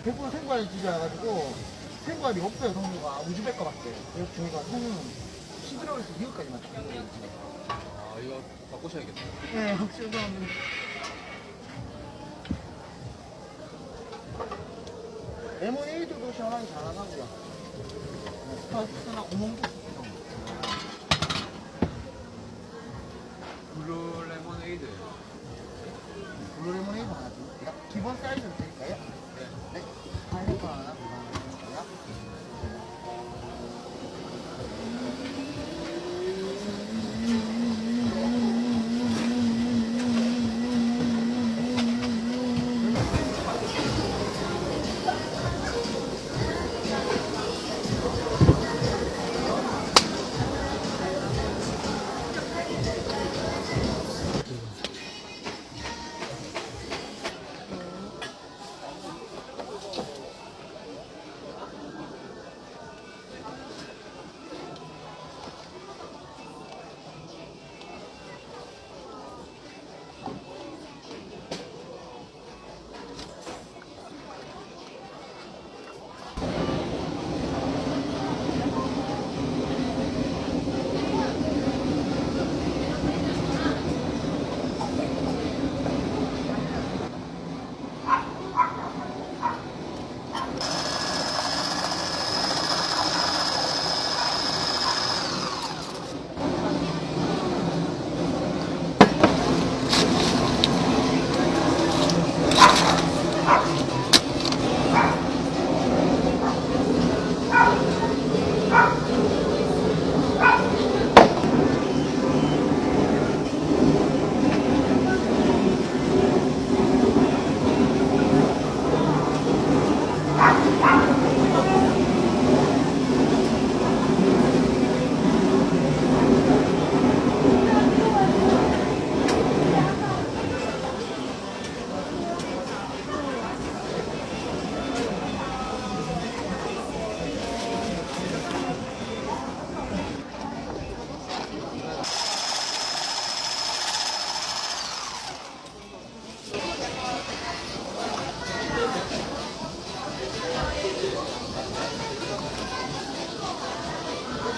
100% 생과일 집이라가지고 생과일이 없어요. 종류가 우즈벡 거밖에. 그래서 저희가 손은 11월에서 2월까지만 다 먹어요. 아, 이거 바꾸셔야겠다. 네, 확실히 그럼 레모네이드도 시원하게 잘 나가고요. 스파이스나 오몬드 이런 거. 블루 레모네이드. 블루 레모네이드 하나 드릴게요. 기본 사이즈로 드릴까요? 네. 네. 파인애플 하나 드릴까요?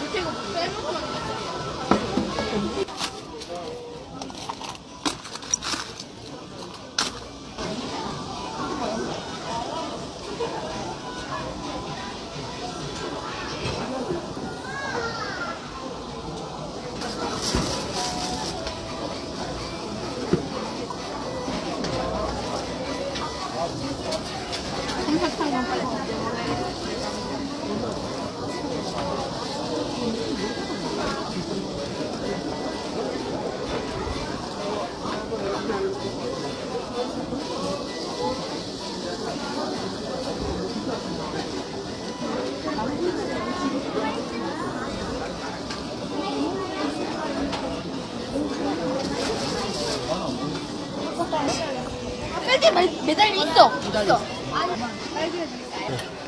밑에 이거 빼놓고 솜사탕만 빨리 뺄게 매달려 있어. 있어. 아니, 빨개.